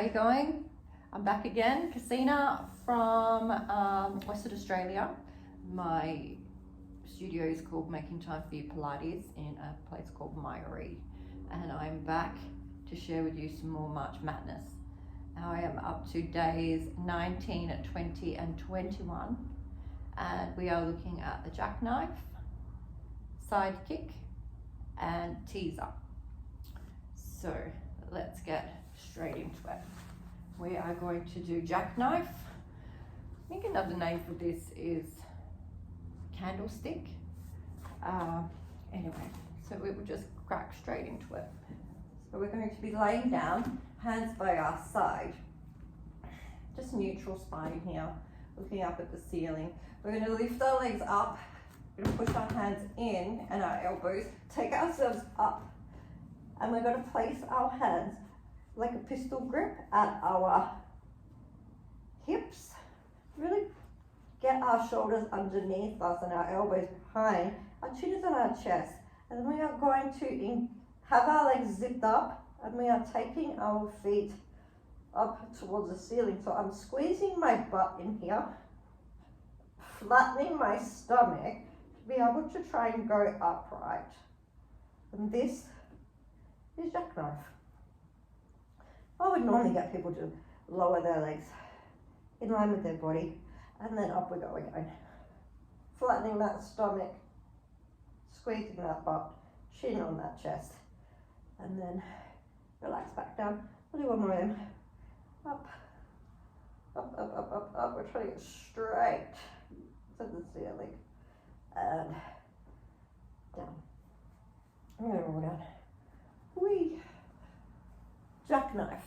How are you going? I'm back again, Casina from Western Australia. My studio is called Making Time for You Pilates in a place called Myrie, and I'm back to share with you some more March Madness. I am up to days 19, 20 and 21, and we are looking at the Jackknife, side kick and teaser. So let's get straight into it. We are going to do Jackknife. I think another name for this is candlestick. Anyway, so we will just crack straight into it. So we're going to be laying down, hands by our side, just neutral spine here, looking up at the ceiling. We're going to lift our legs up, we're going to push our hands in and our elbows, take ourselves up, and we're going to place our hands like a pistol grip at our hips. Really get our shoulders underneath us and our elbows behind. Our chin is on our chest. And then we are going to have our legs zipped up, and we are taking our feet up towards the ceiling. So I'm squeezing my butt in here, flattening my stomach to be able to try and go upright. And this is Jackknife. I would normally get people to lower their legs in line with their body, and then up we go again. Flattening that stomach, squeezing that butt, chin on that chest, and then relax back down. We'll do one more of them. Up, up, up, up, up, up. We're trying to get straight to the ceiling, and down. I'm going to roll down. Whee! Jackknife.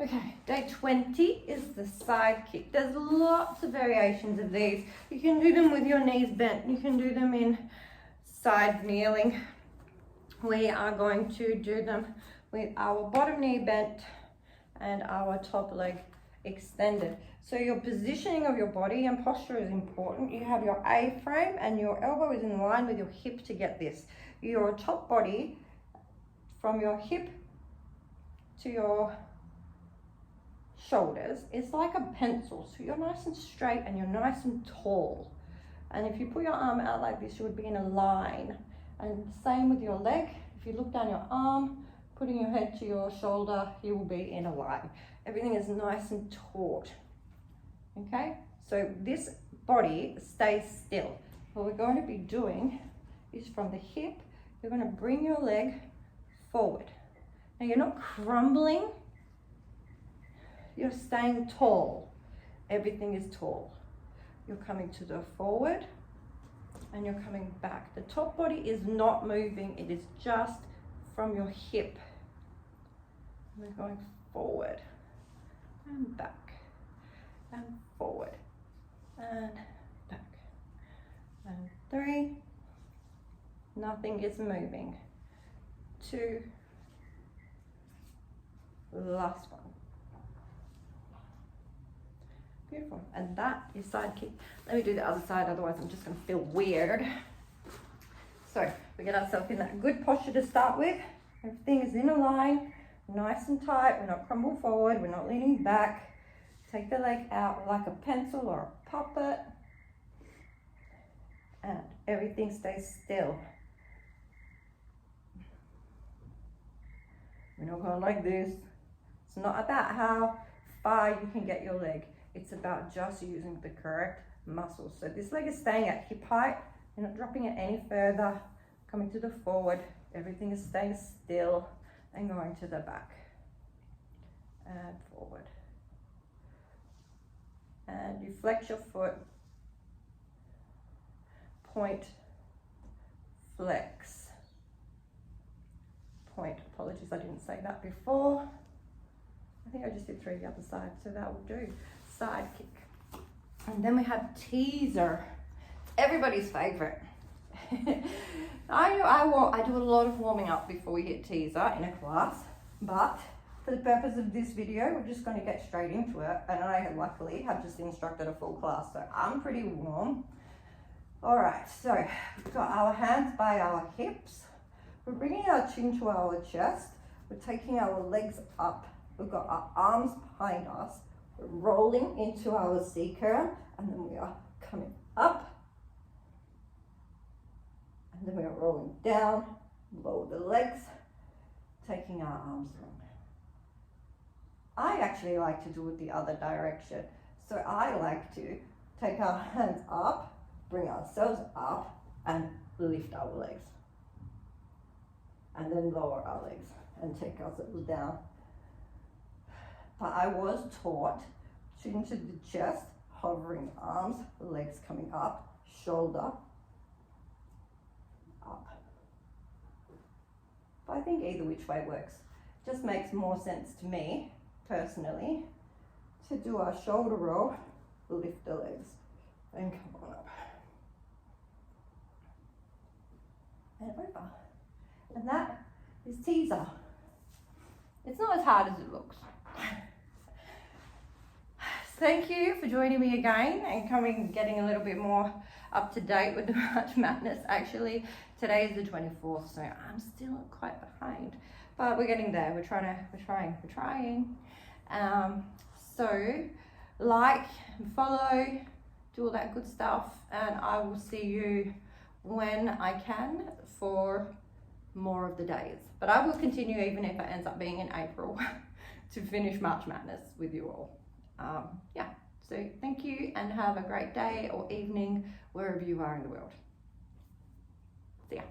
Okay, day 20 is the side kick. There's lots of variations of these. You can do them with your knees bent. You can do them in side kneeling. We are going to do them with our bottom knee bent and our top leg extended. So your positioning of your body and posture is important. You have your A frame and your elbow is in line with your hip to get this. Your top body from your hip to your shoulders is like a pencil. So you're nice and straight and you're nice and tall. And if you put your arm out like this, you would be in a line. And same with your leg. If you look down your arm, putting your head to your shoulder, you will be in a line. Everything is nice and taut. Okay? So this body stays still. What we're going to be doing is from the hip, you're going to bring your leg forward. Now you're not crumbling, you're staying tall. Everything is tall. You're coming to the forward and you're coming back. The top body is not moving, it is just from your hip. We're going forward and back and forward and back. And 3, nothing is moving. 2, last one. Beautiful. And that is side kick. Let me do the other side, otherwise I'm just going to feel weird. So we get ourselves in that good posture to start with. Everything is in a line, nice and tight. We're not crumble forward, we're not leaning back. Take the leg out like a pencil or a puppet, and everything stays still. We're not going like this. It's not about how far you can get your leg. It's about just using the correct muscles. So this leg is staying at hip height. You're not dropping it any further. Coming to the forward. Everything is staying still and going to the back. And forward. And you flex your foot. Point. Flex. Point. Apologies, I didn't say that before. I think I just did 3 the other side, so that will do. Side kick. And then we have teaser. It's everybody's favorite. I do a lot of warming up before we hit teaser in a class, but for the purpose of this video, we're just going to get straight into it. And I luckily have just instructed a full class, so I'm pretty warm. All right, so we've got our hands by our hips. We're bringing our chin to our chest. We're taking our legs up. We've got our arms behind us. We're rolling into our C curve, and then we are coming up. And then we are rolling down, lower the legs, taking our arms long. I actually like to do it the other direction. So I like to take our hands up, bring ourselves up, and lift our legs. And then lower our legs and take ourselves down. But I was taught chin to the chest, hovering arms, legs coming up, shoulder up. But I think either which way works. Just makes more sense to me, personally, to do our shoulder roll, lift the legs, and come on up. And over. And that is teaser. It's not as hard as it looks. Thank you for joining me again and getting a little bit more up to date with the March Madness. Actually, today is the 24th, so I'm still quite behind, but we're getting there. We're trying. So like and follow, do all that good stuff, and I will see you when I can for more of the days. But I will continue even if it ends up being in April to finish March Madness with you all. So thank you and have a great day or evening wherever you are in the world. See ya.